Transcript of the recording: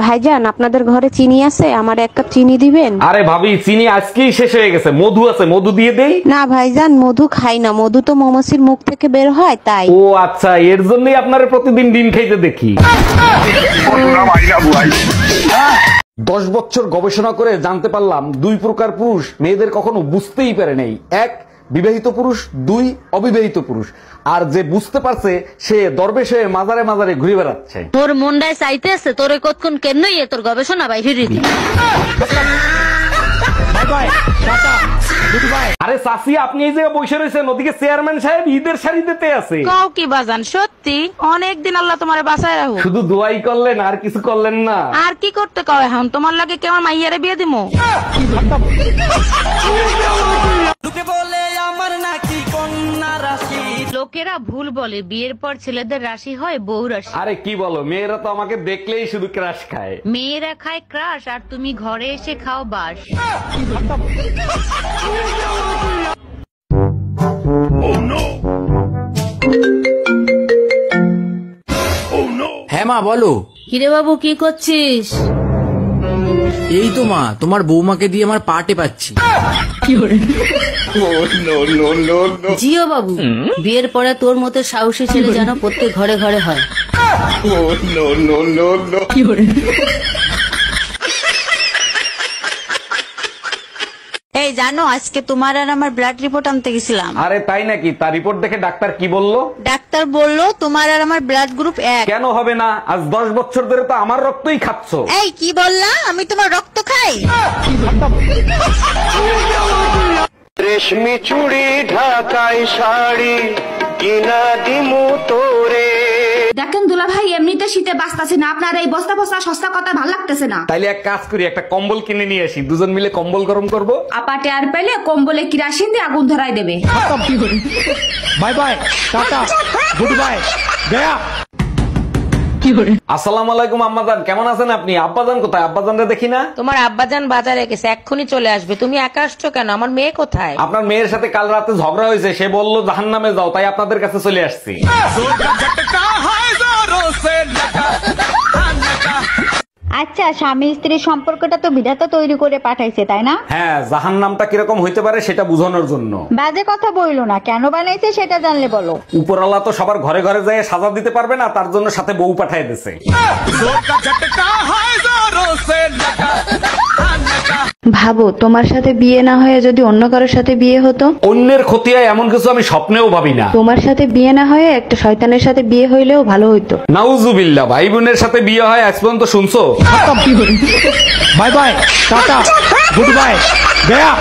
ভাইজান আপনাদের ঘরে চিনি আছে? আমার এক কাপ চিনি দিবেন? আরে ভাবি, চিনি আজকেই শেষ হয়ে গেছে। মধু আছে, মধু দিয়ে দেই? না ভাইজান, মধু খাই না, মধু তো মৌমাছির মুখ থেকে বের হয় তাই। ও আচ্ছা, এর জন্যই আপনারা প্রতিদিন ডিম খাইতে দেখি। 10 বছর গবেষণা করে জানতে পারলাম 2 প্রকার পুরুষ মেয়েদের কখনো বুঝতেই পারে নাই। 1 বিবাহিত পুরুষ, 2 অবিবাহিত পুরুষ। আর যে বুঝতে পারছে সে দরবেশ হয়ে মাজারে মাজারে ঘুরে বেড়াচ্ছে। তোর মনটায় চাইতেছে তোরে কতক্ষণ কেনই তোর গবেষণা বাইরে দিবি। আরে চাচি, আপনি এই জায়গায় বসে রয়েছেন, ওদিকে চেয়ারম্যান সাহেব ঈদের শাড়ি দিতে আছে। কাও কি বাজান, সত্যি অনেকদিন আল্লাহ তোমারে বাঁচায় রাখো। শুধু দোয়াই করলেন আর কিছু করলেন না? আর কি করতে কও এখন? তোমার লাগে কেমন মাইয়ারে বিয়ে দিমু? লোকেরা ভুল বলে বিয়ের পর ছেলেদের রাশি হয় বউ রাশি। আরে কি বলো, মেয়েরা তো আমাকে দেখলেই শুধু ক্রাশ খায়। মেয়েরা খায় ক্রাশ আর তুমি ঘরে এসে খাও বাস। হ্যাঁ মা বলো। কিরে বাবু কি করছিস? এই তো মা, তোমার বৌমাকে দিয়ে আমার পাটে পাচ্ছি। জিও বাবু, বিয়ের পরে তোর মতো সাহসী ছেলে যেন প্রত্যেক ঘরে ঘরে হয়। এই জানো, আজকে তোমার আর আমার ব্লাড রিপোর্ট আনতে গেছিলাম। আরে তাই নাকি? তার রিপোর্ট দেখে ডাক্তার কি বললো? ডাক্তার বলল তোমার আর আমার ব্লাড গ্রুপ 1। কেন হবে না? আজ 10 বছর ধরে তো আমার রক্তই খাচ্ছ। এই কি বললা? আমি তোমার রক্ত খাই? রেশমি চুড়ি ঢাকাই শাড়ি কিনা দিমু তোরে। দেখেন দুলা ভাই, এমনিতে শীতে বাঁচতেছে না, আপনার এই বস্তা বস্তা সস্তা কথা ভালো লাগতেছে না। তাইলে এক কাজ করি, একটা কম্বল কিনে নিয়ে আসি, দুজন মিলে কম্বল গরম করব। আপাটে আর পেলে কম্বলে কিরাসিন দিয়ে আগুন ধরাই দেবে। Bye bye, tata, good bye, Gaya. আসসালামু আলাইকুম আম্মাজান, কেমন আছেন আপনি? আব্বাজান কোথায়? আব্বাজানরে দেখি না। তোমার আব্বাজান বাজারে গেছে, এক্ষুনি চলে আসবে। তুমি একা আসছো কেন? আমার মেয়ে কোথায়? আপনার মেয়ের সাথে কাল রাতে ঝগড়া হয়েছে, সে বললো জাহান্নামে যাও, তাই আপনাদের কাছে চলে আসছি। আচ্ছা, স্বামী স্ত্রীর সম্পর্কটা তো বিধাতা তৈরি করে পাঠাইছে, তাই না? হ্যাঁ, জাহান্নামটা কিরকম হইতে পারে সেটা বোঝানোর জন্য। বাজে কথা বইলো না, কেন বানাইছে সেটা জানলে বলো। উপরওয়ালা তো সবার ঘরে ঘরে যায় সাজা দিতে পারবে না, তার জন্য সাথে বউ পাঠায় দিছে। ভাবো, তোমার সাথে বিয়ে না হয়ে যদি অন্য কারোর সাথে বিয়ে হতো। অন্যের ক্ষতি হয় এমন কিছু আমি স্বপ্নেও ভাবি না। তোমার সাথে বিয়ে না হয়ে একটা শয়তানের সাথে বিয়ে হইলেও ভালো হইতো। নাউজুবিল্লাহ, ভাই বোনের সাথে বিয়ে হয় আজ পর্যন্ত শুনছো? Bye bye, tata, good bye, Gaya.